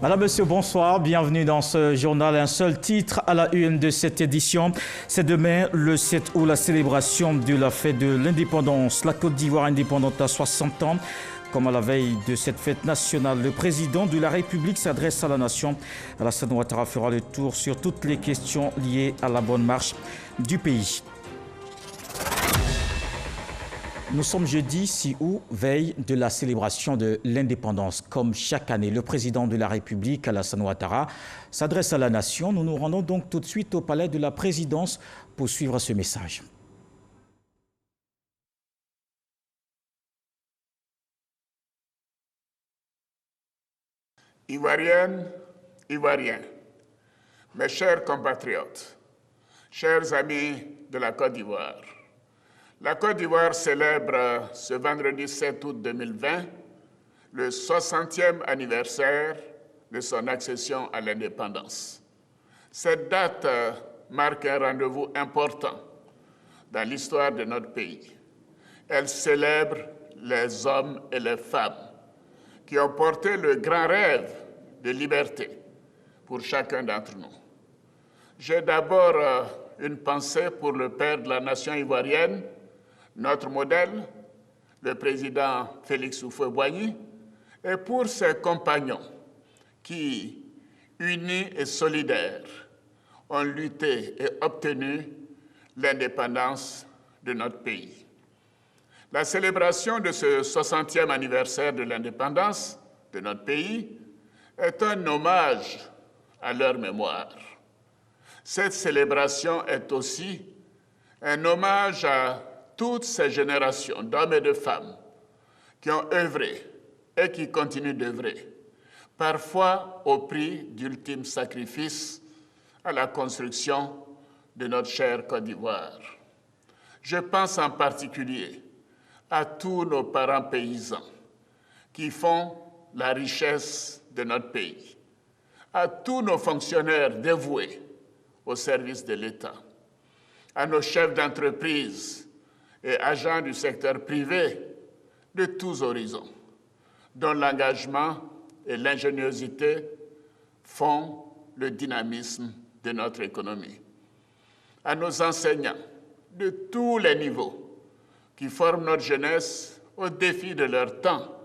Madame, Monsieur, bonsoir. Bienvenue dans ce journal. Un seul titre à la une de cette édition. C'est demain, le 7 août, la célébration de la fête de l'indépendance. La Côte d'Ivoire indépendante à 60 ans. Comme à la veille de cette fête nationale, le président de la République s'adresse à la nation. Alassane Ouattara fera le tour sur toutes les questions liées à la bonne marche du pays. Nous sommes jeudi 6 août, veille de la célébration de l'indépendance. Comme chaque année, le président de la République, Alassane Ouattara, s'adresse à la nation. Nous nous rendons donc tout de suite au palais de la présidence pour suivre ce message. Ivoiriennes, Ivoiriens, mes chers compatriotes, chers amis de la Côte d'Ivoire, la Côte d'Ivoire célèbre ce vendredi 7 août 2020 le 60e anniversaire de son accession à l'indépendance. Cette date marque un rendez-vous important dans l'histoire de notre pays. Elle célèbre les hommes et les femmes qui ont porté le grand rêve de liberté pour chacun d'entre nous. J'ai d'abord une pensée pour le père de la nation ivoirienne, notre modèle, le président Félix Houphouët-Boigny, et pour ses compagnons qui, unis et solidaires, ont lutté et obtenu l'indépendance de notre pays. La célébration de ce 60e anniversaire de l'indépendance de notre pays est un hommage à leur mémoire. Cette célébration est aussi un hommage à toutes ces générations d'hommes et de femmes qui ont œuvré et qui continuent d'œuvrer, parfois au prix d'ultimes sacrifices à la construction de notre chère Côte d'Ivoire. Je pense en particulier à tous nos parents paysans qui font la richesse de notre pays, à tous nos fonctionnaires dévoués au service de l'État, à nos chefs d'entreprise et agents du secteur privé de tous horizons, dont l'engagement et l'ingéniosité font le dynamisme de notre économie, à nos enseignants de tous les niveaux qui forment notre jeunesse aux défis de leur temps,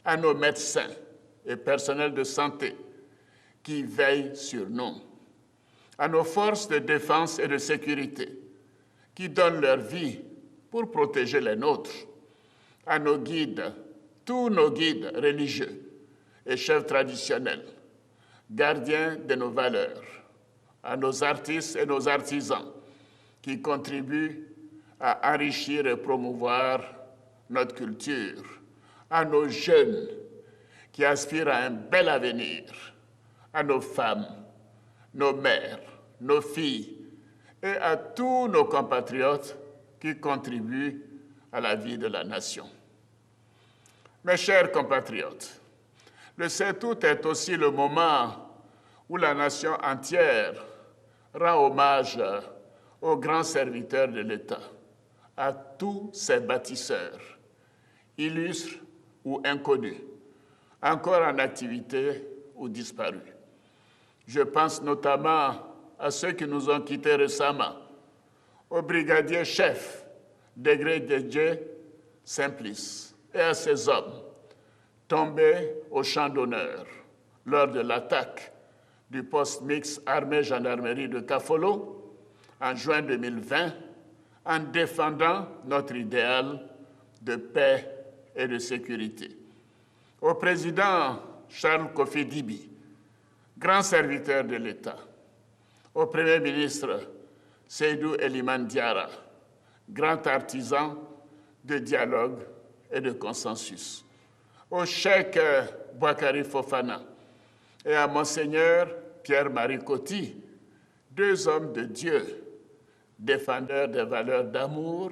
à nos médecins et personnels de santé qui veillent sur nous, à nos forces de défense et de sécurité qui donnent leur vie pour protéger les nôtres, à nos guides, tous nos guides religieux et chefs traditionnels, gardiens de nos valeurs, à nos artistes et nos artisans qui contribuent à enrichir et promouvoir notre culture, à nos jeunes qui aspirent à un bel avenir, à nos femmes, nos mères, nos filles et à tous nos compatriotes qui contribuent à la vie de la nation. Mes chers compatriotes, le 7 août est aussi le moment où la nation entière rend hommage aux grands serviteurs de l'État, à tous ses bâtisseurs, illustres ou inconnus, encore en activité ou disparus. Je pense notamment à ceux qui nous ont quittés récemment, au brigadier chef Degré Dédé Simplice et à ses hommes tombés au champ d'honneur lors de l'attaque du poste mixte armée-gendarmerie de Kafolo en juin 2020 en défendant notre idéal de paix et de sécurité. Au président Charles Kofi Dibi, grand serviteur de l'État, au Premier ministre Seydou Eliman Diarra, grand artisan de dialogue et de consensus, au cheikh Boakari Fofana et à Monseigneur Pierre-Marie Coty, deux hommes de Dieu, défendeurs des valeurs d'amour,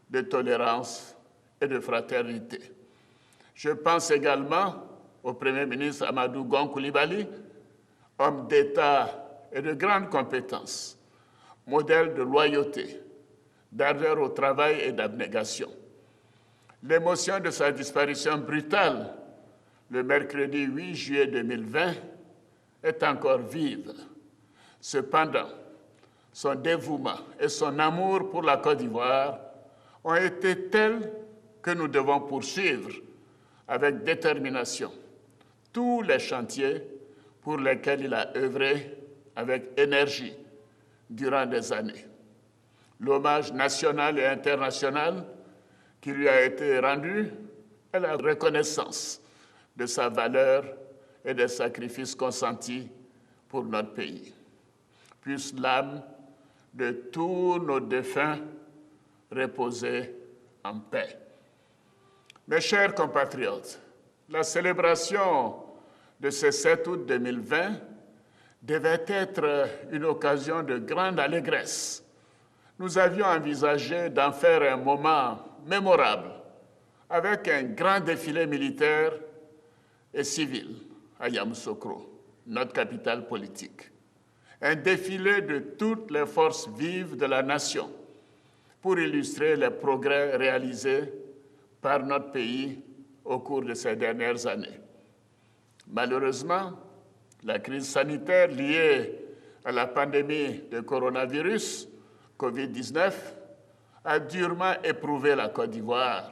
de tolérance et de fraternité. Je pense également au Premier ministre Amadou Gon Coulibaly, homme d'État et de grandes compétences, modèle de loyauté, d'ardeur au travail et d'abnégation. L'émotion de sa disparition brutale le mercredi 8 juillet 2020, est encore vive. Cependant, son dévouement et son amour pour la Côte d'Ivoire ont été tels que nous devons poursuivre avec détermination tous les chantiers pour lesquels il a œuvré avec énergie durant des années. L'hommage national et international qui lui a été rendu est la reconnaissance de sa valeur et des sacrifices consentis pour notre pays. Puisse l'âme de tous nos défunts reposer en paix. Mes chers compatriotes, la célébration de ce 7 août 2020 devait être une occasion de grande allégresse. Nous avions envisagé d'en faire un moment mémorable avec un grand défilé militaire et civil à Yamoussoukro, notre capitale politique. Un défilé de toutes les forces vives de la nation pour illustrer les progrès réalisés par notre pays au cours de ces dernières années. Malheureusement, la crise sanitaire liée à la pandémie de coronavirus, COVID-19, a durement éprouvé la Côte d'Ivoire,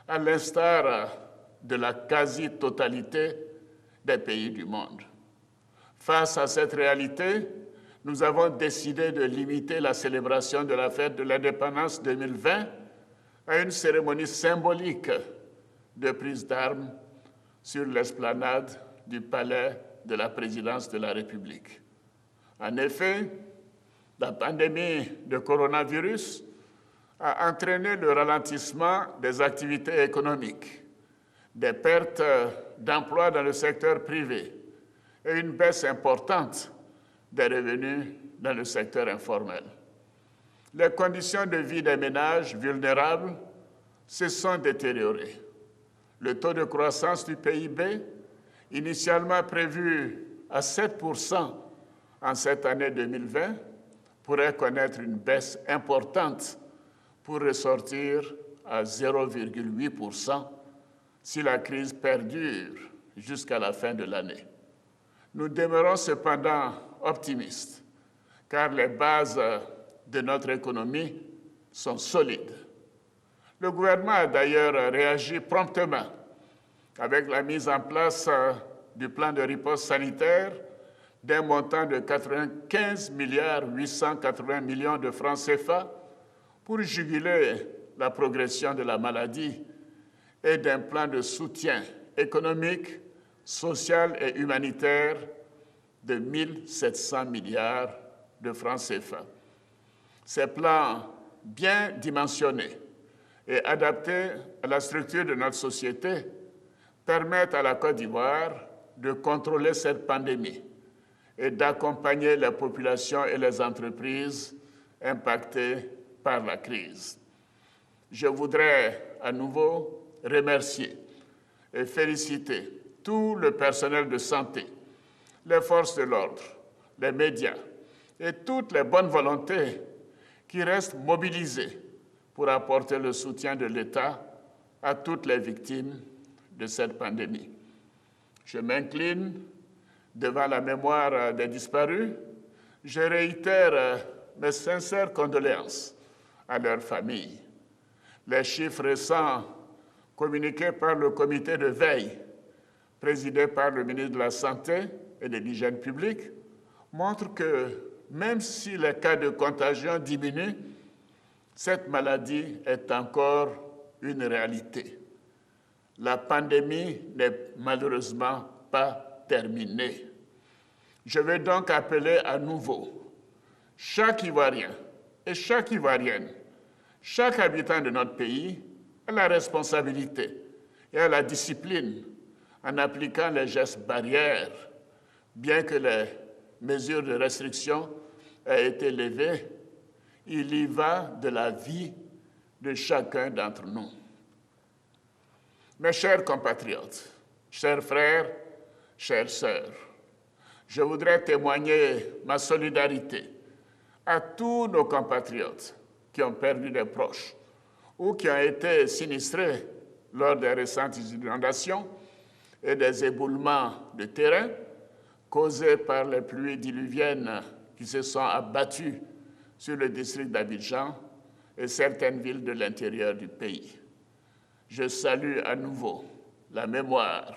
à l'instar de la quasi-totalité des pays du monde. Face à cette réalité, nous avons décidé de limiter la célébration de la fête de l'indépendance 2020 à une cérémonie symbolique de prise d'armes sur l'esplanade du palais de la présidence de la République. En effet, la pandémie de coronavirus a entraîné le ralentissement des activités économiques, des pertes d'emplois dans le secteur privé et une baisse importante des revenus dans le secteur informel. Les conditions de vie des ménages vulnérables se sont détériorées. Le taux de croissance du PIB, initialement prévu à 7% en cette année 2020, pourrait connaître une baisse importante pour ressortir à 0,8% si la crise perdure jusqu'à la fin de l'année. Nous demeurons cependant optimistes, car les bases de notre économie sont solides. Le gouvernement a d'ailleurs réagi promptement avec la mise en place du plan de riposte sanitaire d'un montant de 95 880 millions de francs CFA pour juguler la progression de la maladie et d'un plan de soutien économique, social et humanitaire de 1 700 milliards de francs CFA. Ces plans bien dimensionnés et adaptés à la structure de notre société permettent à la Côte d'Ivoire de contrôler cette pandémie et d'accompagner les populations et les entreprises impactées par la crise. Je voudrais à nouveau remercier et féliciter tout le personnel de santé, les forces de l'ordre, les médias et toutes les bonnes volontés qui restent mobilisées pour apporter le soutien de l'État à toutes les victimes de cette pandémie. Je m'incline devant la mémoire des disparus. Je réitère mes sincères condoléances à leurs familles. Les chiffres récents communiqués par le comité de veille, présidé par le ministre de la Santé et de l'Hygiène publique, montrent que même si les cas de contagion diminuent, cette maladie est encore une réalité. La pandémie n'est malheureusement pas terminée. Je vais donc appeler à nouveau chaque Ivoirien et chaque Ivoirienne, chaque habitant de notre pays à la responsabilité et à la discipline en appliquant les gestes barrières, bien que les mesures de restriction aient été levées. Il y va de la vie de chacun d'entre nous. Mes chers compatriotes, chers frères, chères sœurs, je voudrais témoigner ma solidarité à tous nos compatriotes qui ont perdu des proches ou qui ont été sinistrés lors des récentes inondations et des éboulements de terrain causés par les pluies diluviennes qui se sont abattues sur le district d'Abidjan et certaines villes de l'intérieur du pays. Je salue à nouveau la mémoire,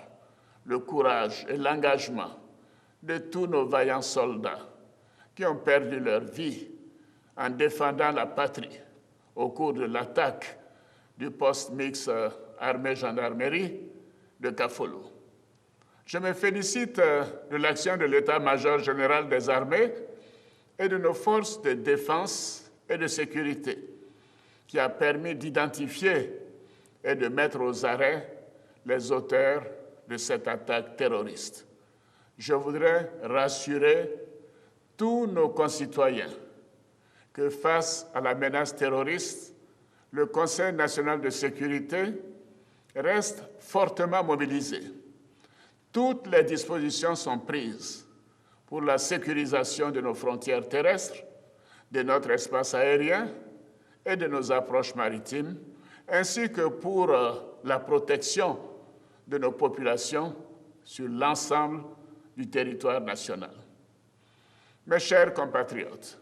le courage et l'engagement de tous nos vaillants soldats qui ont perdu leur vie en défendant la patrie au cours de l'attaque du poste mixte armée-gendarmerie de Kafolo. Je me félicite de l'action de l'état-major général des armées et de nos forces de défense et de sécurité qui a permis d'identifier et de mettre aux arrêts les auteurs de cette attaque terroriste. Je voudrais rassurer tous nos concitoyens que face à la menace terroriste, le Conseil national de sécurité reste fortement mobilisé. Toutes les dispositions sont prises pour la sécurisation de nos frontières terrestres, de notre espace aérien et de nos approches maritimes, ainsi que pour la protection de nos populations sur l'ensemble du territoire national. Mes chers compatriotes,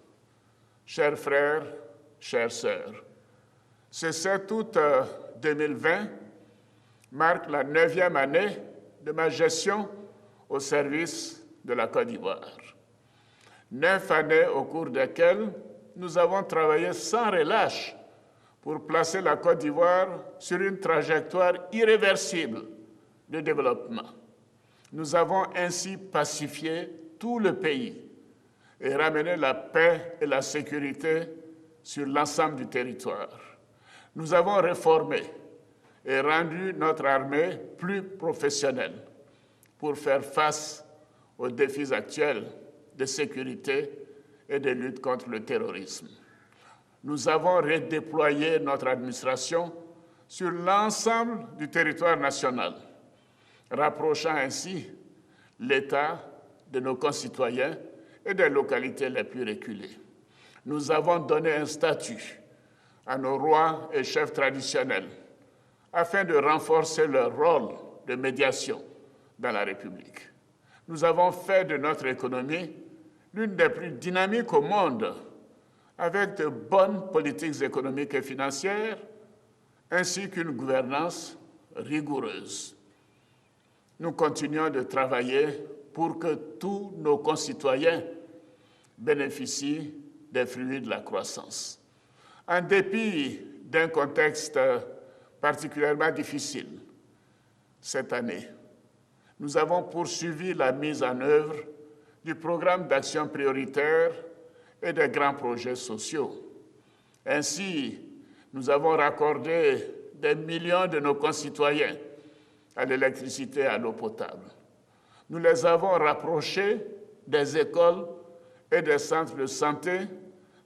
chers frères, chères sœurs, ce 7 août 2020 marque la 9e année de ma gestion au service de la Côte d'Ivoire. 9 années au cours desquelles nous avons travaillé sans relâche pour placer la Côte d'Ivoire sur une trajectoire irréversible de développement. Nous avons ainsi pacifié tout le pays et ramené la paix et la sécurité sur l'ensemble du territoire. Nous avons réformé et rendu notre armée plus professionnelle pour faire face aux défis actuels de sécurité et de lutte contre le terrorisme. Nous avons redéployé notre administration sur l'ensemble du territoire national, rapprochant ainsi l'État de nos concitoyens et des localités les plus reculées. Nous avons donné un statut à nos rois et chefs traditionnels afin de renforcer leur rôle de médiation dans la République. Nous avons fait de notre économie l'une des plus dynamiques au monde, avec de bonnes politiques économiques et financières, ainsi qu'une gouvernance rigoureuse. Nous continuons de travailler pour que tous nos concitoyens bénéficient des fruits de la croissance. En dépit d'un contexte particulièrement difficile, cette année, nous avons poursuivi la mise en œuvre du programme d'action prioritaire et des grands projets sociaux. Ainsi, nous avons raccordé des millions de nos concitoyens à l'électricité et à l'eau potable. Nous les avons rapprochés des écoles et des centres de santé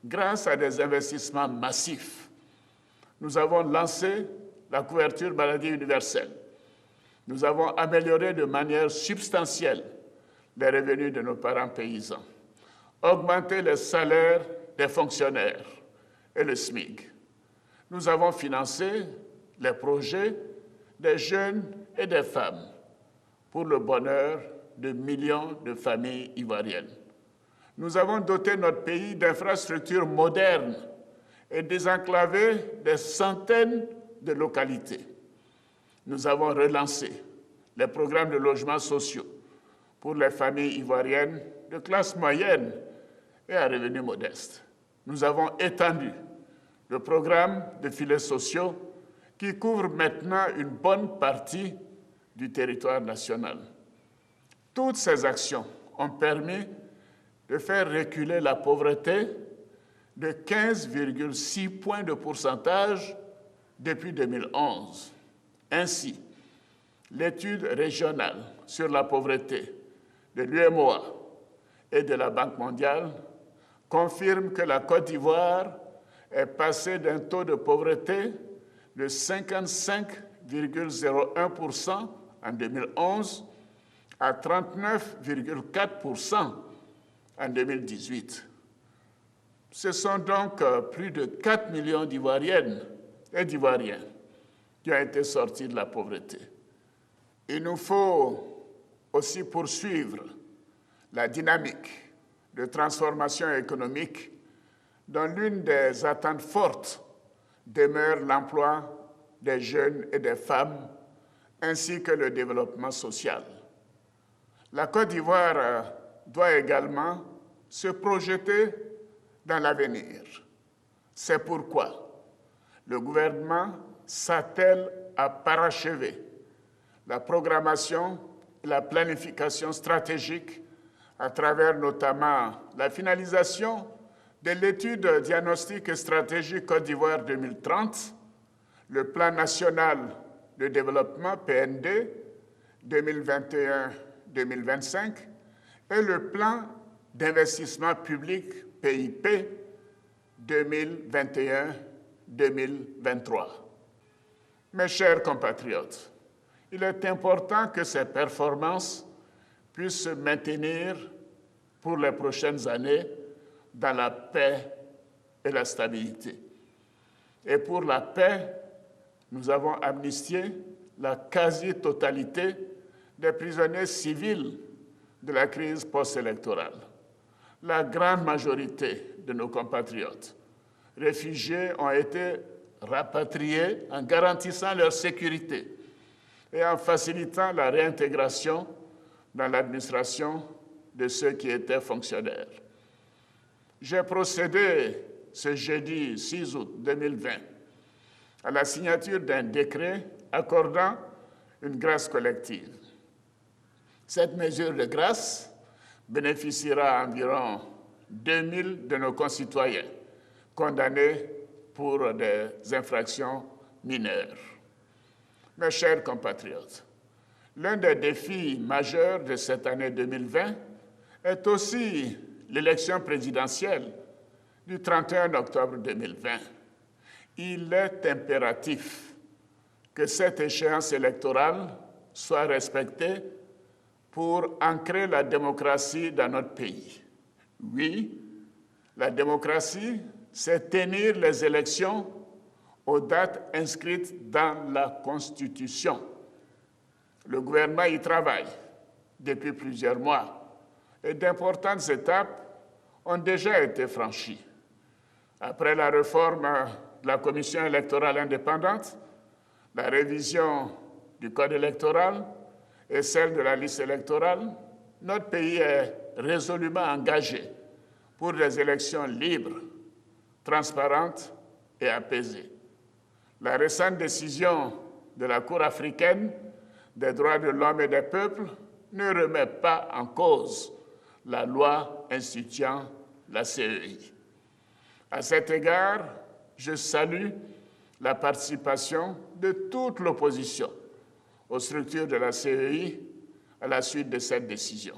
grâce à des investissements massifs. Nous avons lancé la couverture maladie universelle. Nous avons amélioré de manière substantielle les revenus de nos parents paysans, augmenté les salaires des fonctionnaires et le SMIC. Nous avons financé les projets des jeunes et des femmes pour le bonheur de millions de familles ivoiriennes. Nous avons doté notre pays d'infrastructures modernes et désenclavé des centaines de localités. Nous avons relancé les programmes de logements sociaux pour les familles ivoiriennes de classe moyenne et à revenus modestes. Nous avons étendu le programme de filets sociaux qui couvre maintenant une bonne partie du territoire national. Toutes ces actions ont permis de faire reculer la pauvreté de 15,6 points de pourcentage depuis 2011. Ainsi, l'étude régionale sur la pauvreté de l'UMOA et de la Banque mondiale confirme que la Côte d'Ivoire est passée d'un taux de pauvreté de 55,01% en 2011 à 39,4% en 2018. Ce sont donc plus de 4 millions d'Ivoiriennes et d'Ivoiriens qui ont été sortis de la pauvreté. Il nous faut aussi poursuivre la dynamique de transformation économique dont l'une des attentes fortes demeure l'emploi des jeunes et des femmes, ainsi que le développement social. La Côte d'Ivoire doit également se projeter dans l'avenir. C'est pourquoi le gouvernement s'attelle à parachever la programmation et la planification stratégique à travers notamment la finalisation de l'étude diagnostique et stratégique Côte d'Ivoire 2030, le plan national de développement PND 2021-2025 et le plan d'investissement public PIP 2021-2023. Mes chers compatriotes, il est important que ces performances puissent se maintenir pour les prochaines années dans la paix et la stabilité. Et pour la paix, nous avons amnistié la quasi-totalité des prisonniers civils de la crise post-électorale. La grande majorité de nos compatriotes réfugiés ont été rapatriés en garantissant leur sécurité et en facilitant la réintégration dans l'administration de ceux qui étaient fonctionnaires. J'ai procédé ce jeudi 6 août 2020 à la signature d'un décret accordant une grâce collective. Cette mesure de grâce bénéficiera à environ 2000 de nos concitoyens condamnés pour des infractions mineures. Mes chers compatriotes, l'un des défis majeurs de cette année 2020 est aussi l'élection présidentielle du 31 octobre 2020. Il est impératif que cette échéance électorale soit respectée pour ancrer la démocratie dans notre pays. Oui, la démocratie, c'est tenir les élections aux dates inscrites dans la Constitution. Le gouvernement y travaille depuis plusieurs mois et d'importantes étapes ont déjà été franchies. Après la réforme de la Commission électorale indépendante, la révision du Code électoral et celle de la liste électorale, notre pays est résolument engagé pour des élections libres, transparentes et apaisées. La récente décision de la Cour africaine des droits de l'homme et des peuples ne remet pas en cause la loi instituant la CEI. À cet égard, je salue la participation de toute l'opposition aux structures de la CEI à la suite de cette décision.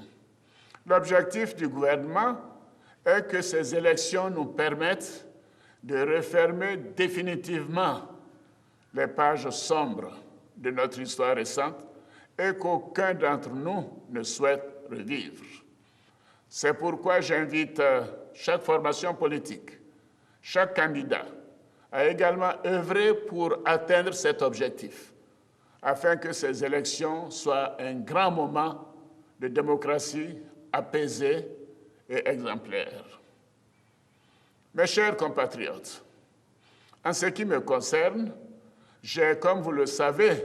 L'objectif du gouvernement est que ces élections nous permettent de refermer définitivement les pages sombres de notre histoire récente et qu'aucun d'entre nous ne souhaite revivre. C'est pourquoi j'invite chaque formation politique, chaque candidat à également œuvrer pour atteindre cet objectif, afin que ces élections soient un grand moment de démocratie apaisée et exemplaire. Mes chers compatriotes, en ce qui me concerne, j'ai, comme vous le savez,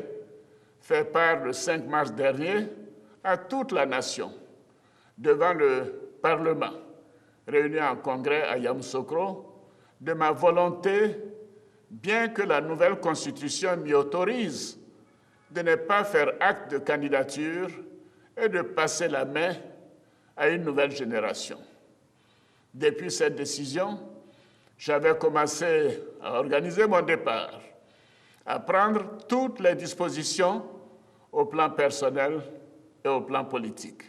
fait part le 5 mars dernier à toute la nation, devant le Parlement, réuni en congrès à Yamoussoukro, de ma volonté, bien que la nouvelle Constitution m'y autorise, de ne pas faire acte de candidature et de passer la main à une nouvelle génération. Depuis cette décision, j'avais commencé à organiser mon départ, à prendre toutes les dispositions au plan personnel et au plan politique.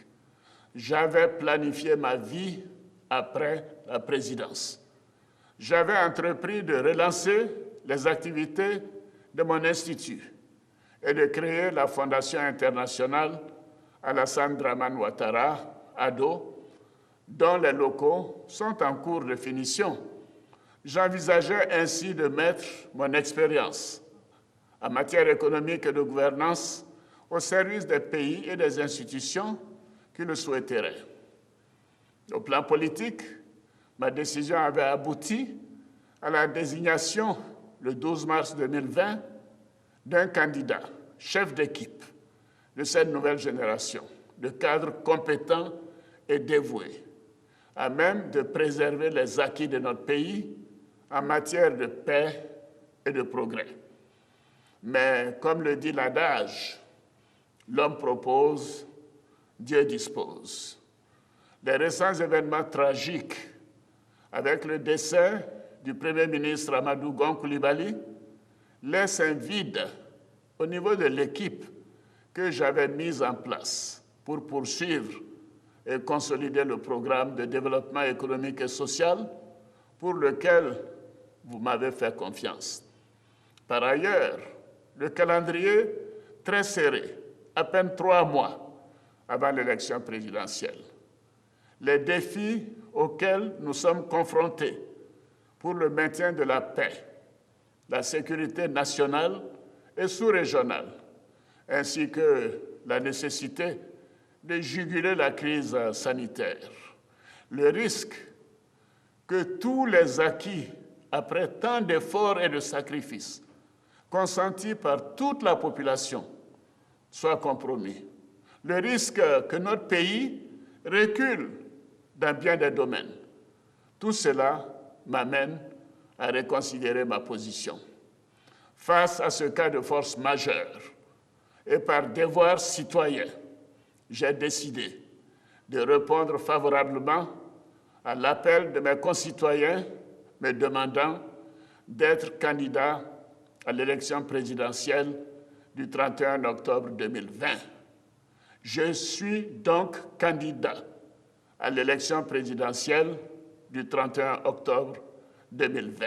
J'avais planifié ma vie après la présidence. J'avais entrepris de relancer les activités de mon institut et de créer la Fondation internationale Alassane Dramane Ouattara, ADO, dont les locaux sont en cours de finition. J'envisageais ainsi de mettre mon expérience en matière économique et de gouvernance au service des pays et des institutions qui le souhaiteraient. Au plan politique, ma décision avait abouti à la désignation, le 12 mars 2020, d'un candidat, chef d'équipe de cette nouvelle génération, de cadres compétents et dévoués, à même de préserver les acquis de notre pays en matière de paix et de progrès. Mais comme le dit l'adage, l'homme propose, Dieu dispose. Les récents événements tragiques avec le décès du Premier ministre Amadou Gon Coulibaly laissent un vide au niveau de l'équipe que j'avais mise en place pour poursuivre et consolider le programme de développement économique et social pour lequel vous m'avez fait confiance. Par ailleurs, le calendrier très serré, à peine 3 mois avant l'élection présidentielle. Les défis auxquels nous sommes confrontés pour le maintien de la paix, la sécurité nationale et sous-régionale, ainsi que la nécessité de juguler la crise sanitaire. Le risque que tous les acquis, après tant d'efforts et de sacrifices consentis par toute la population, soient compromis. Le risque que notre pays recule dans bien des domaines. Tout cela m'amène à reconsidérer ma position. Face à ce cas de force majeure et par devoir citoyen, j'ai décidé de répondre favorablement à l'appel de mes concitoyens me demandant d'être candidat à l'élection présidentielle du 31 octobre 2020. Je suis donc candidat à l'élection présidentielle du 31 octobre 2020.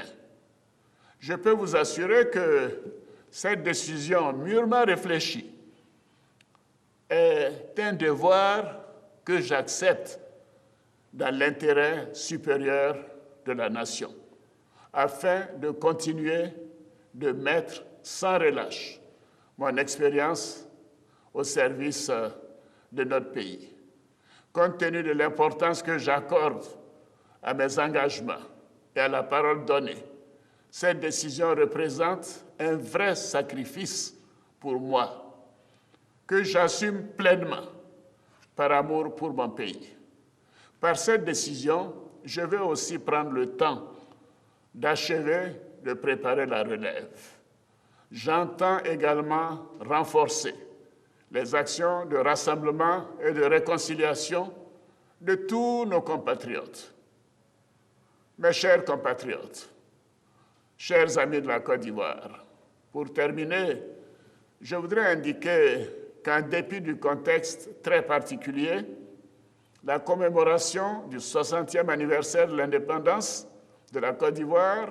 Je peux vous assurer que cette décision mûrement réfléchie est un devoir que j'accepte dans l'intérêt supérieur de la nation, afin de continuer de mettre sans relâche mon expérience au service de notre pays. Compte tenu de l'importance que j'accorde à mes engagements et à la parole donnée, cette décision représente un vrai sacrifice pour moi, que j'assume pleinement par amour pour mon pays. Par cette décision, je vais aussi prendre le temps d'achever de préparer la relève. J'entends également renforcer les actions de rassemblement et de réconciliation de tous nos compatriotes. Mes chers compatriotes, chers amis de la Côte d'Ivoire, pour terminer, je voudrais indiquer qu'en dépit du contexte très particulier, la commémoration du 60e anniversaire de l'indépendance de la Côte d'Ivoire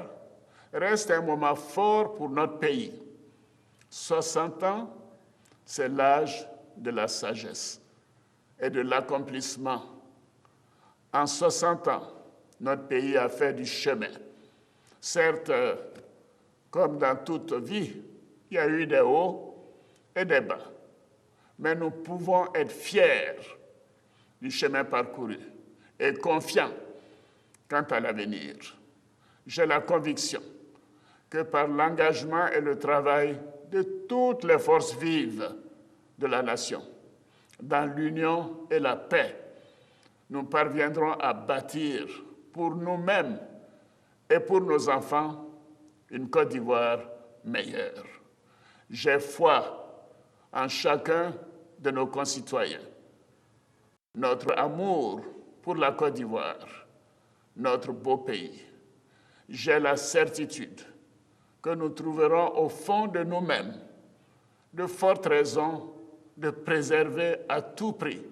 reste un moment fort pour notre pays. 60 ans, c'est l'âge de la sagesse et de l'accomplissement. En 60 ans, notre pays a fait du chemin. Certes, comme dans toute vie, il y a eu des hauts et des bas, mais nous pouvons être fiers du chemin parcouru et confiants quant à l'avenir. J'ai la conviction que par l'engagement et le travail de toutes les forces vives de la nation, dans l'union et la paix, nous parviendrons à bâtir pour nous-mêmes et pour nos enfants une Côte d'Ivoire meilleure. J'ai foi en chacun de nos concitoyens. Notre amour pour la Côte d'Ivoire, notre beau pays. J'ai la certitude que nous trouverons au fond de nous-mêmes de fortes raisons de préserver à tout prix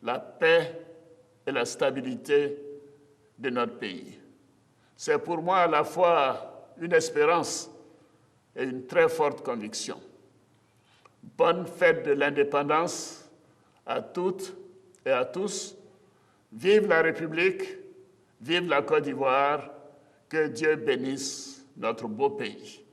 la paix et la stabilité de notre pays. C'est pour moi à la fois une espérance et une très forte conviction. Bonne fête de l'indépendance à toutes et à tous. Vive la République, vive la Côte d'Ivoire, que Dieu bénisse notre beau pays.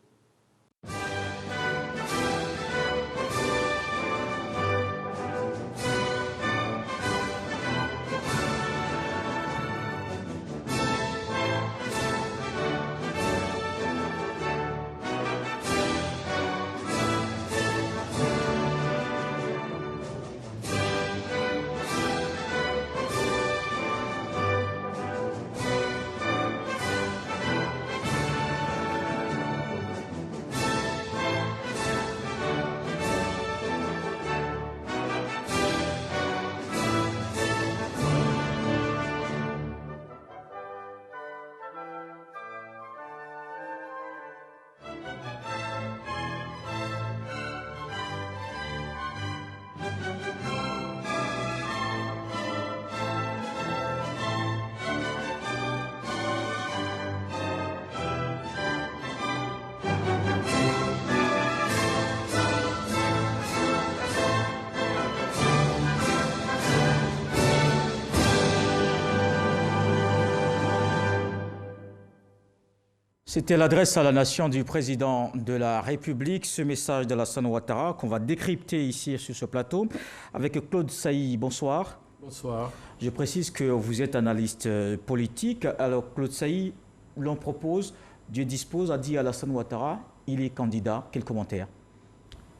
C'était l'adresse à la nation du président de la République, ce message d'Alassane Ouattara qu'on va décrypter ici sur ce plateau avec Claude Sailly. Bonsoir. Bonsoir. Je précise que vous êtes analyste politique. Alors Claude Sailly, l'on propose, Dieu dispose, a dit Alassane Ouattara, il est candidat. Quel commentaire?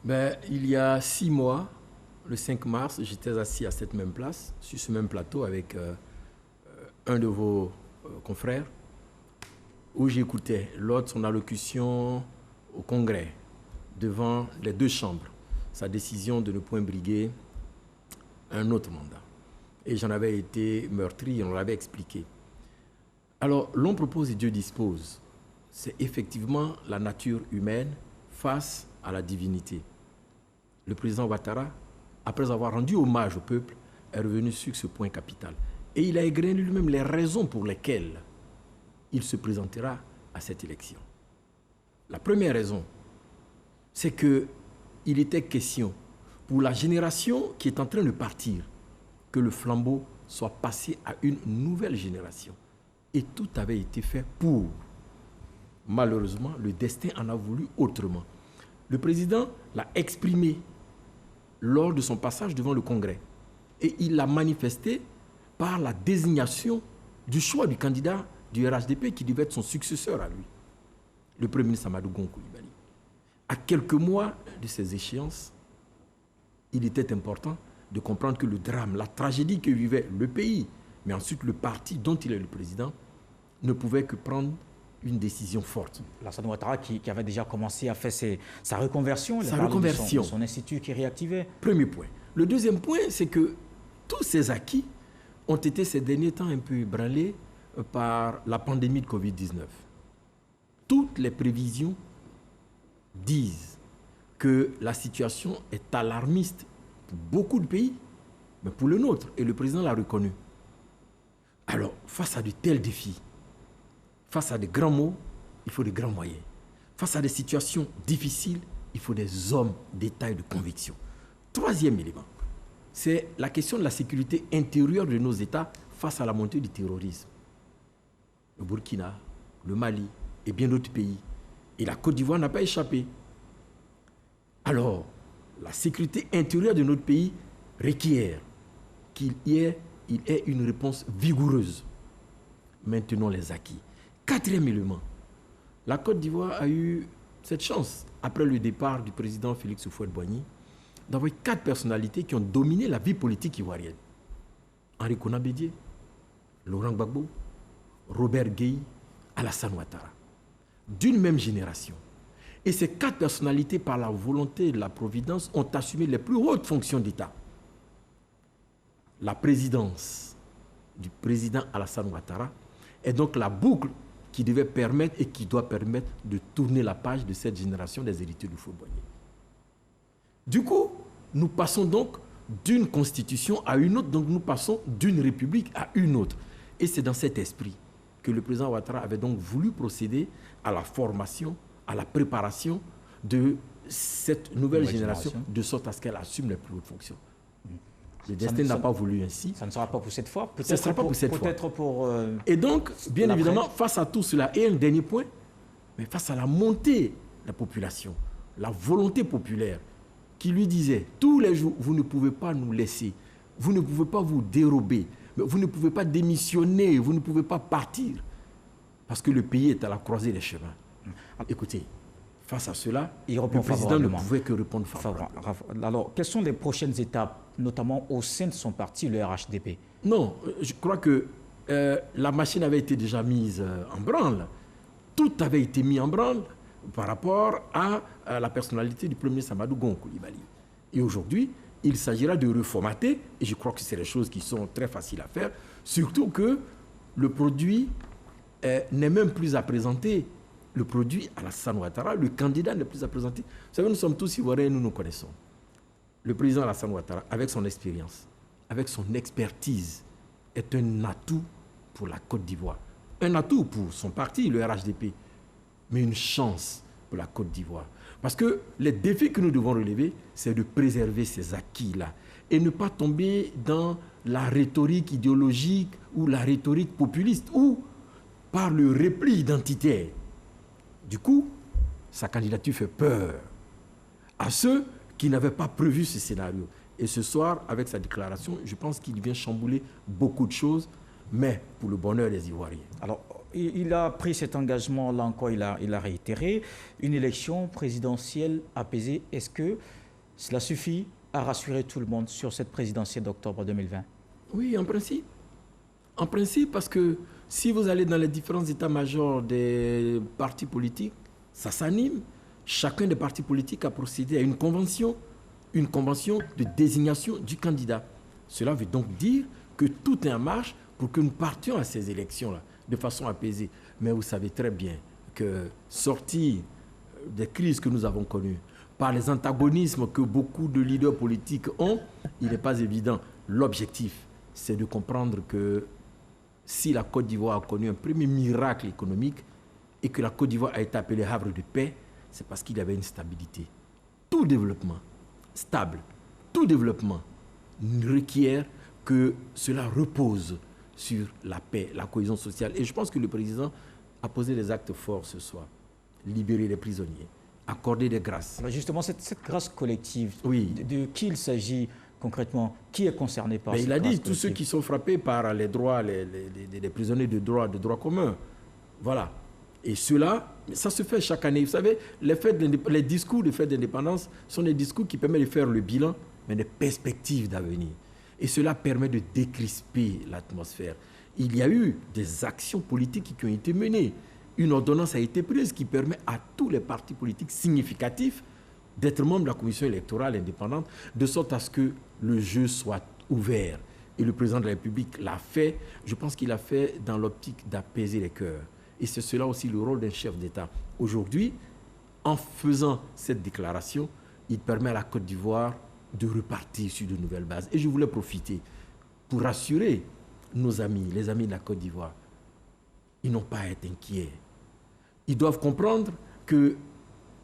Il y a 6 mois, le 5 mars, j'étais assis à cette même place, sur ce même plateau avec un de vos confrères, où j'écoutais lors de son allocution au Congrès, devant les 2 chambres, sa décision de ne point briguer un autre mandat. Et j'en avais été meurtri, on l'avait expliqué. Alors, l'on propose et Dieu dispose. C'est effectivement la nature humaine face à la divinité. Le président Ouattara, après avoir rendu hommage au peuple, est revenu sur ce point capital. Et il a égrené lui-même les raisons pour lesquelles il se présentera à cette élection. La première raison, c'est qu'il était question, pour la génération qui est en train de partir, que le flambeau soit passé à une nouvelle génération. Et tout avait été fait pour. Malheureusement, le destin en a voulu autrement. Le président l'a exprimé lors de son passage devant le Congrès. Et il l'a manifesté par la désignation du choix du candidat du RHDP qui devait être son successeur à lui, le Premier ministre Amadou Gon Coulibaly. À quelques mois de ces échéances, il était important de comprendre que le drame, la tragédie que vivait le pays, mais ensuite le parti dont il est le président, ne pouvait que prendre une décision forte. Alassane Ouattara qui avait déjà commencé à faire sa reconversion. De son institut qui réactivait. Premier point. Le deuxième point, c'est que tous ces acquis ont été ces derniers temps un peu ébranlés par la pandémie de Covid-19. Toutes les prévisions disent que la situation est alarmiste pour beaucoup de pays, mais pour le nôtre, et le président l'a reconnu. Alors, face à de tels défis, face à de grands mots, il faut de grands moyens. Face à des situations difficiles, il faut des hommes d'État et de conviction. Troisième élément, c'est la question de la sécurité intérieure de nos États face à la montée du terrorisme. Le Burkina, le Mali et bien d'autres pays. Et la Côte d'Ivoire n'a pas échappé. Alors, la sécurité intérieure de notre pays requiert qu'il y ait une réponse vigoureuse. Maintenons les acquis. Quatrième élément, la Côte d'Ivoire a eu cette chance, après le départ du président Félix Houphouët-Boigny, d'avoir 4 personnalités qui ont dominé la vie politique ivoirienne. Henri Konan Bédié, Laurent Gbagbo, Robert Gueye, Alassane Ouattara. D'une même génération. Et ces 4 personnalités, par la volonté de la Providence, ont assumé les plus hautes fonctions d'État. La présidence du président Alassane Ouattara est donc la boucle qui devait permettre et qui doit permettre de tourner la page de cette génération des héritiers du Houphouët-Boigny. Du coup, nous passons donc d'une constitution à une autre, donc nous passons d'une république à une autre. Et c'est dans cet esprit que le président Ouattara avait donc voulu procéder à la formation, à la préparation de cette nouvelle génération, de sorte à ce qu'elle assume les plus hautes fonctions. Le destin n'a pas voulu ainsi. Ça ne sera pas pour cette fois. Ce ne sera pas pour cette fois. Peut-être pour... Et donc, bien évidemment, face à tout cela, et un dernier point, mais face à la montée de la population, la volonté populaire, qui lui disait, tous les jours, vous ne pouvez pas nous laisser, vous ne pouvez pas vous dérober, vous ne pouvez pas démissionner, vous ne pouvez pas partir, parce que le pays est à la croisée des chemins. Écoutez, face à cela, le président ne pouvait que répondre favorablement. Alors, quelles sont les prochaines étapes, notamment au sein de son parti, le RHDP? Non, je crois que la machine avait été déjà mise en branle. Tout avait été mis en branle par rapport à la personnalité du Premier ministre Amadou Gon Coulibaly. Et aujourd'hui, il s'agira de reformater, et je crois que c'est des choses qui sont très faciles à faire, surtout que le produit n'est même plus à présenter. Le produit Alassane Ouattara, le candidat n'est plus à présenter. Vous savez, nous sommes tous Ivoiriens et nous nous connaissons. Le président Alassane Ouattara, avec son expérience, avec son expertise, est un atout pour la Côte d'Ivoire. Un atout pour son parti, le RHDP, mais une chance pour la Côte d'Ivoire. Parce que les défis que nous devons relever, c'est de préserver ces acquis-là et ne pas tomber dans la rhétorique idéologique ou la rhétorique populiste ou par le repli identitaire. Du coup, sa candidature fait peur à ceux qui n'avaient pas prévu ce scénario. Et ce soir, avec sa déclaration, je pense qu'il vient chambouler beaucoup de choses, mais pour le bonheur des Ivoiriens. Alors, il a pris cet engagement, là encore, il a réitéré. Une élection présidentielle apaisée, est-ce que cela suffit à rassurer tout le monde sur cette présidentielle d'octobre 2020? Oui, en principe. En principe, parce que si vous allez dans les différents états-majors des partis politiques, ça s'anime. Chacun des partis politiques a procédé à une convention de désignation du candidat. Cela veut donc dire que tout est en marche pour que nous partions à ces élections-là de façon apaisée. Mais vous savez très bien que sortir des crises que nous avons connues, par les antagonismes que beaucoup de leaders politiques ont, il n'est pas évident. L'objectif, c'est de comprendre que si la Côte d'Ivoire a connu un premier miracle économique et que la Côte d'Ivoire a été appelée havre de paix, c'est parce qu'il y avait une stabilité. Tout développement stable, tout développement requiert que cela repose sur la paix, la cohésion sociale. Et je pense que le président a posé des actes forts ce soir. Libérer les prisonniers, accorder des grâces. Alors justement, cette grâce collective, oui. de qui il s'agit concrètement? Qui est concerné par cette grâce collective? Il a dit tous ceux qui sont frappés par les droits, les prisonniers de droit commun. Voilà. Et cela, ça se fait chaque année. Vous savez, les discours de fête d'indépendance sont des discours qui permettent de faire le bilan, mais des perspectives d'avenir. Et cela permet de décrisper l'atmosphère. Il y a eu des actions politiques qui ont été menées. Une ordonnance a été prise qui permet à tous les partis politiques significatifs d'être membres de la commission électorale indépendante, de sorte à ce que le jeu soit ouvert. Et le président de la République l'a fait. Je pense qu'il l'a fait dans l'optique d'apaiser les cœurs. Et c'est cela aussi le rôle d'un chef d'État. Aujourd'hui, en faisant cette déclaration, il permet à la Côte d'Ivoire de repartir sur de nouvelles bases. Et je voulais profiter pour rassurer nos amis, les amis de la Côte d'Ivoire. Ils n'ont pas à être inquiets. Ils doivent comprendre que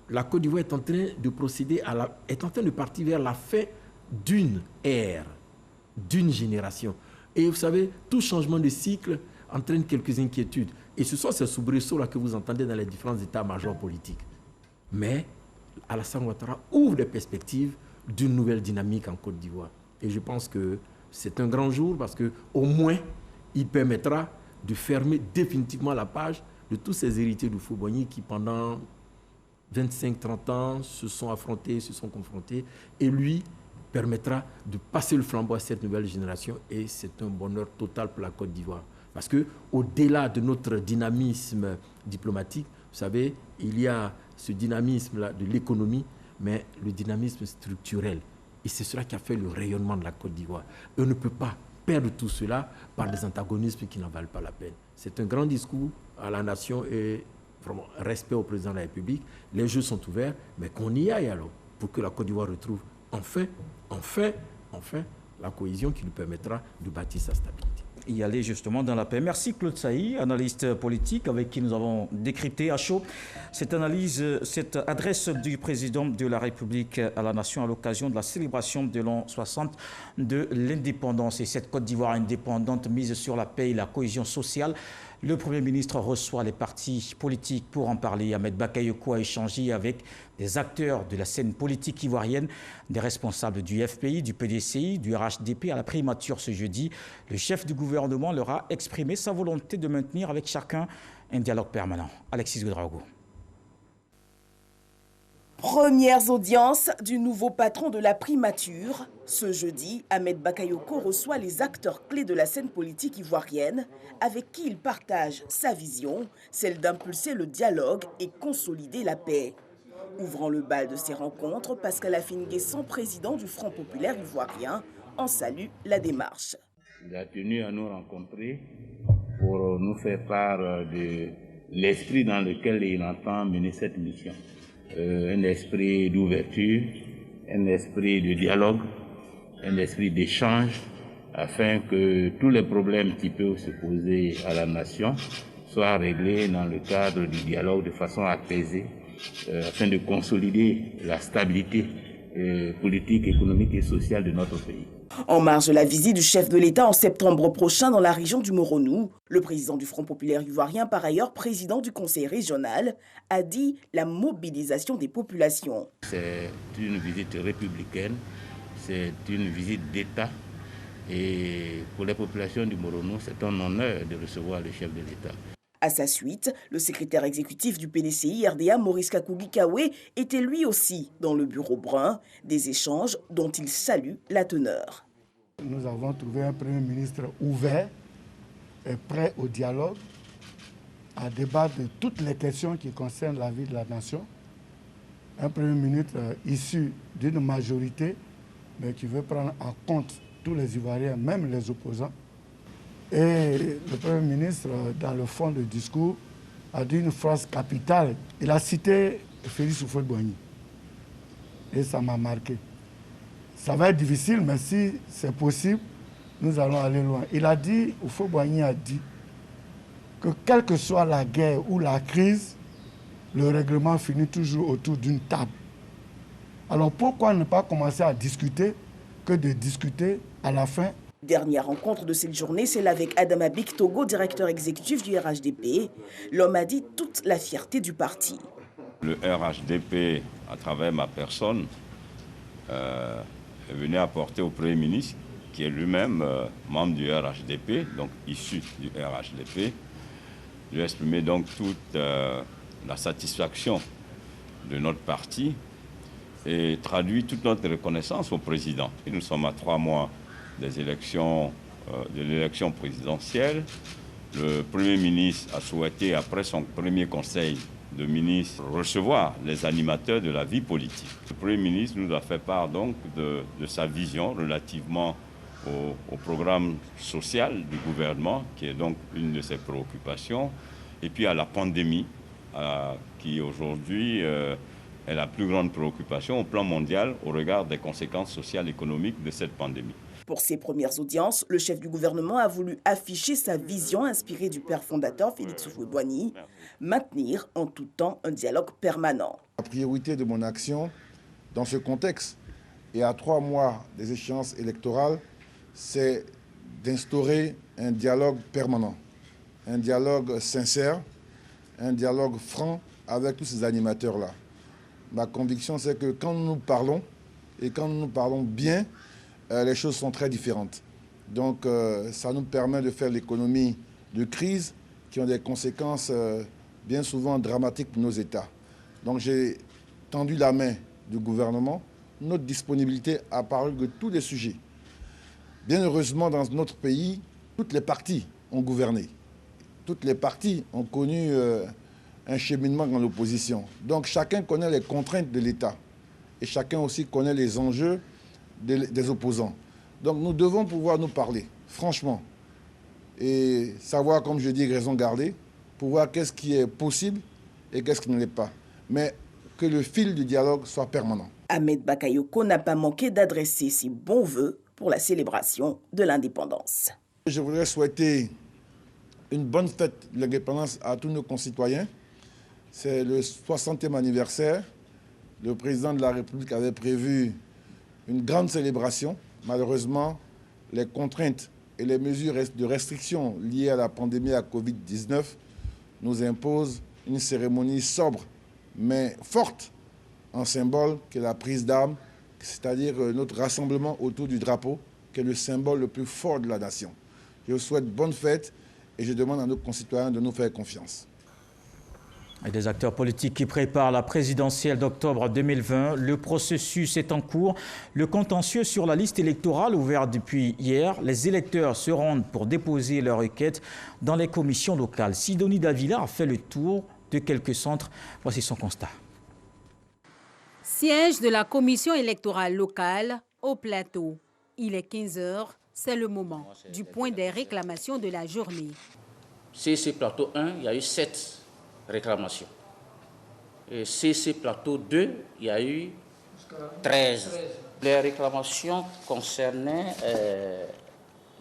la Côte d'Ivoire est en train de procéder est en train de partir vers la fin d'une ère, d'une génération. Et vous savez, tout changement de cycle entraîne quelques inquiétudes. Et ce sont ces soubresauts-là que vous entendez dans les différents états-majors politiques. Mais Alassane Ouattara ouvre des perspectives d'une nouvelle dynamique en Côte d'Ivoire. Et je pense que c'est un grand jour parce qu'au moins, il permettra de fermer définitivement la page de tous ces héritiers du Fauboigny qui, pendant 25-30 ans, se sont affrontés, se sont confrontés. Et lui permettra de passer le flambeau à cette nouvelle génération. Et c'est un bonheur total pour la Côte d'Ivoire. Parce qu'au-delà de notre dynamisme diplomatique, vous savez, il y a ce dynamisme-là de l'économie, mais le dynamisme structurel. Et c'est cela qui a fait le rayonnement de la Côte d'Ivoire. Et on ne peut pas perdre tout cela par des antagonismes qui n'en valent pas la peine. C'est un grand discours à la nation et vraiment respect au président de la République. Les jeux sont ouverts, mais qu'on y aille alors pour que la Côte d'Ivoire retrouve enfin la cohésion qui lui permettra de bâtir sa stabilité. Y aller justement dans la paix. Merci Claude Sailly, analyste politique avec qui nous avons décrypté à chaud cette analyse, cette adresse du président de la République à la nation à l'occasion de la célébration de l'an 60 de l'indépendance. Et cette Côte d'Ivoire indépendante mise sur la paix et la cohésion sociale. Le Premier ministre reçoit les partis politiques pour en parler. Ahmed Bakayoko a échangé avec des acteurs de la scène politique ivoirienne, des responsables du FPI, du PDCI, du RHDP à la primature ce jeudi. Le chef du gouvernement leur a exprimé sa volonté de maintenir avec chacun un dialogue permanent. Alexis Ouedraogo. Premières audiences du nouveau patron de la primature. Ce jeudi, Ahmed Bakayoko reçoit les acteurs clés de la scène politique ivoirienne avec qui il partage sa vision, celle d'impulser le dialogue et consolider la paix. Ouvrant le bal de ces rencontres, Pascal Affi-N'Guessan, président du Front populaire ivoirien, en salue la démarche. Il a tenu à nous rencontrer pour nous faire part de l'esprit dans lequel il entend mener cette mission. Un esprit d'ouverture, un esprit de dialogue, un esprit d'échange, afin que tous les problèmes qui peuvent se poser à la nation soient réglés dans le cadre du dialogue de façon apaisée, afin de consolider la stabilité politique, économique et sociale de notre pays. En marge de la visite du chef de l'État en septembre prochain dans la région du Moronou, le président du Front populaire ivoirien, par ailleurs président du conseil régional, a dit la mobilisation des populations. C'est une visite républicaine, c'est une visite d'État. Et pour les populations du Moronou, c'est un honneur de recevoir le chef de l'État. À sa suite, le secrétaire exécutif du PDCI RDA, Maurice Kakougi-Kawe, était lui aussi dans le bureau brun, des échanges dont il salue la teneur. Nous avons trouvé un Premier ministre ouvert et prêt au dialogue, à débattre de toutes les questions qui concernent la vie de la nation. Un Premier ministre issu d'une majorité, mais qui veut prendre en compte tous les Ivoiriens, même les opposants. Et le Premier ministre, dans le fond du discours, a dit une phrase capitale. Il a cité Félix Houphouët-Boigny. Et ça m'a marqué. Ça va être difficile, mais si c'est possible, nous allons aller loin. Il a dit, Houphouët-Boigny a dit, que quelle que soit la guerre ou la crise, le règlement finit toujours autour d'une table. Alors pourquoi ne pas commencer à discuter que de discuter à la fin? Dernière rencontre de cette journée, celle avec Adama Bik Togo, directeur exécutif du RHDP. L'homme a dit toute la fierté du parti. Le RHDP, à travers ma personne, est venu apporter au Premier ministre, qui est lui-même membre du RHDP, donc issu du RHDP, lui exprimer donc toute la satisfaction de notre parti et traduit toute notre reconnaissance au président. Et nous sommes à 3 mois des élections, de l'élection présidentielle. Le Premier ministre a souhaité, après son premier conseil de ministres, recevoir les animateurs de la vie politique. Le Premier ministre nous a fait part donc de sa vision relativement au programme social du gouvernement, qui est donc une de ses préoccupations, et puis à la pandémie, qui aujourd'hui est la plus grande préoccupation au plan mondial au regard des conséquences sociales et économiques de cette pandémie. Pour ses premières audiences, le chef du gouvernement a voulu afficher sa vision inspirée du père fondateur Félix Houphouët-Boigny, maintenir en tout temps un dialogue permanent. La priorité de mon action dans ce contexte et à 3 mois des échéances électorales, c'est d'instaurer un dialogue permanent, un dialogue sincère, un dialogue franc avec tous ces animateurs-là. Ma conviction, c'est que quand nous parlons, et quand nous parlons bien, les choses sont très différentes. Donc ça nous permet de faire l'économie de crise qui ont des conséquences bien souvent dramatiques pour nos États. Donc j'ai tendu la main du gouvernement. Notre disponibilité a paru de tous les sujets. Bien heureusement, dans notre pays, toutes les partis ont gouverné. Toutes les partis ont connu un cheminement dans l'opposition. Donc chacun connaît les contraintes de l'État. Et chacun aussi connaît les enjeux des opposants. Donc nous devons pouvoir nous parler, franchement, et savoir, comme je dis, raison garder, pour voir qu'est-ce qui est possible et qu'est-ce qui ne l'est pas. Mais que le fil du dialogue soit permanent. Ahmed Bakayoko n'a pas manqué d'adresser ses bons vœux pour la célébration de l'indépendance. Je voudrais souhaiter une bonne fête de l'indépendance à tous nos concitoyens. C'est le 60e anniversaire. Le président de la République avait prévu une grande célébration. Malheureusement, les contraintes et les mesures de restriction liées à la pandémie à Covid-19 nous imposent une cérémonie sobre, mais forte, en symbole qu'est la prise d'armes, c'est-à-dire notre rassemblement autour du drapeau, qui est le symbole le plus fort de la nation. Je vous souhaite bonne fête et je demande à nos concitoyens de nous faire confiance. Et des acteurs politiques qui préparent la présidentielle d'octobre 2020. Le processus est en cours. Le contentieux sur la liste électorale ouverte depuis hier. Les électeurs se rendent pour déposer leur requête dans les commissions locales. Sidonie Davila a fait le tour de quelques centres. Voici son constat. Siège de la commission électorale locale au Plateau. Il est 15 h. C'est le moment du point des réclamations de la journée. CC Plateau 1, il y a eu 7 réclamations. Et CC Plateau 2, il y a eu 13. Les réclamations concernaient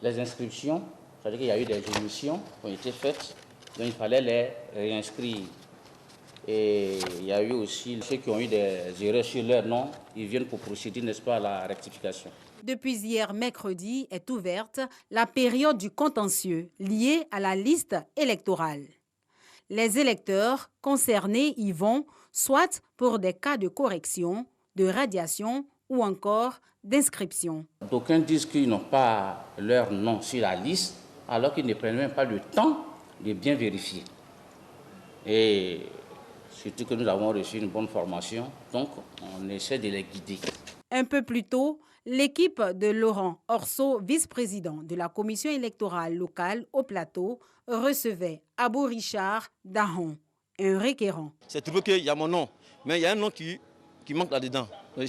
les inscriptions, c'est-à-dire qu'il y a eu des émissions qui ont été faites, donc il fallait les réinscrire. Et il y a eu aussi ceux qui ont eu des erreurs sur leur nom, ils viennent pour procéder, n'est-ce pas, à la rectification. Depuis hier mercredi est ouverte la période du contentieux lié à la liste électorale. Les électeurs concernés y vont soit pour des cas de correction, de radiation ou encore d'inscription. D'aucuns disent qu'ils n'ont pas leur nom sur la liste alors qu'ils ne prennent même pas le temps de bien vérifier. Et surtout que nous avons reçu une bonne formation, donc on essaie de les guider. Un peu plus tôt, l'équipe de Laurent Orso, vice-président de la commission électorale locale au plateau, recevait Abou Richard Dahon, un requérant. C'est trouvé qu'il y a mon nom, mais il y a un nom qui manque là-dedans. Je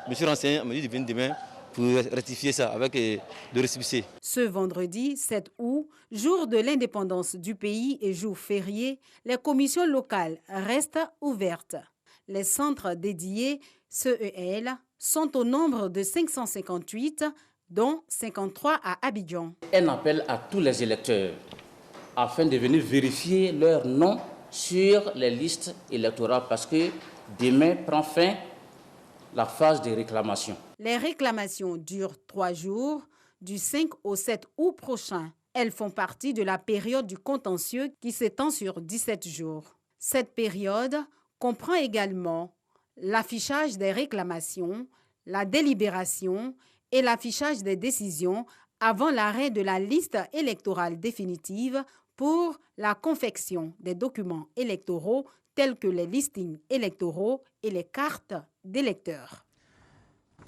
me suis renseigné, on m'a dit de venir demain pour rectifier ça avec le récépissé. Ce vendredi 7 août, jour de l'indépendance du pays et jour férié, les commissions locales restent ouvertes. Les centres dédiés, CEL, sont au nombre de 558, dont 53 à Abidjan. Un appel à tous les électeurs afin de venir vérifier leur nom sur les listes électorales parce que demain prend fin la phase de réclamation. Les réclamations durent 3 jours, du 5 au 7 août prochain. Elles font partie de la période du contentieux qui s'étend sur 17 jours. Cette période comprend également l'affichage des réclamations, la délibération et l'affichage des décisions avant l'arrêt de la liste électorale définitive pour la confection des documents électoraux tels que les listings électoraux et les cartes d'électeurs.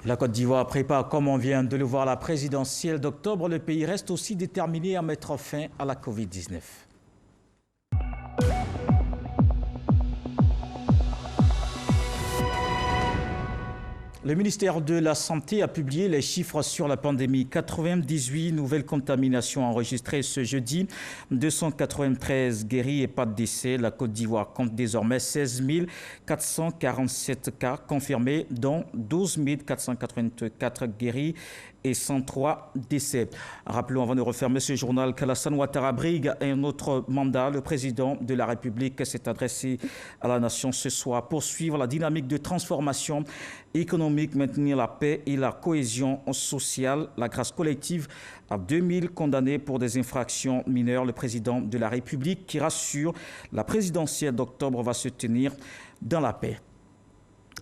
La Côte d'Ivoire prépare, comme on vient de le voir, la présidentielle d'octobre. Le pays reste aussi déterminé à mettre fin à la Covid-19. Le ministère de la Santé a publié les chiffres sur la pandémie. 98 nouvelles contaminations enregistrées ce jeudi, 293 guéris et pas de décès. La Côte d'Ivoire compte désormais 16 447 cas confirmés, dont 12 484 guéris et 103 décès. Rappelons avant de refermer ce journal qu'Alassane Ouattara brigue un autre mandat. Le président de la République s'est adressé à la nation ce soir pour suivre la dynamique de transformation économique, maintenir la paix et la cohésion sociale. La grâce collective à 2000 condamnés pour des infractions mineures. Le président de la République qui rassure, la présidentielle d'octobre va se tenir dans la paix.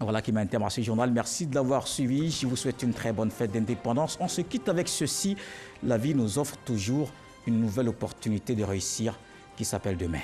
Voilà qui m'a interrompu ce journal. Merci de l'avoir suivi. Je vous souhaite une très bonne fête d'indépendance. On se quitte avec ceci. La vie nous offre toujours une nouvelle opportunité de réussir qui s'appelle demain.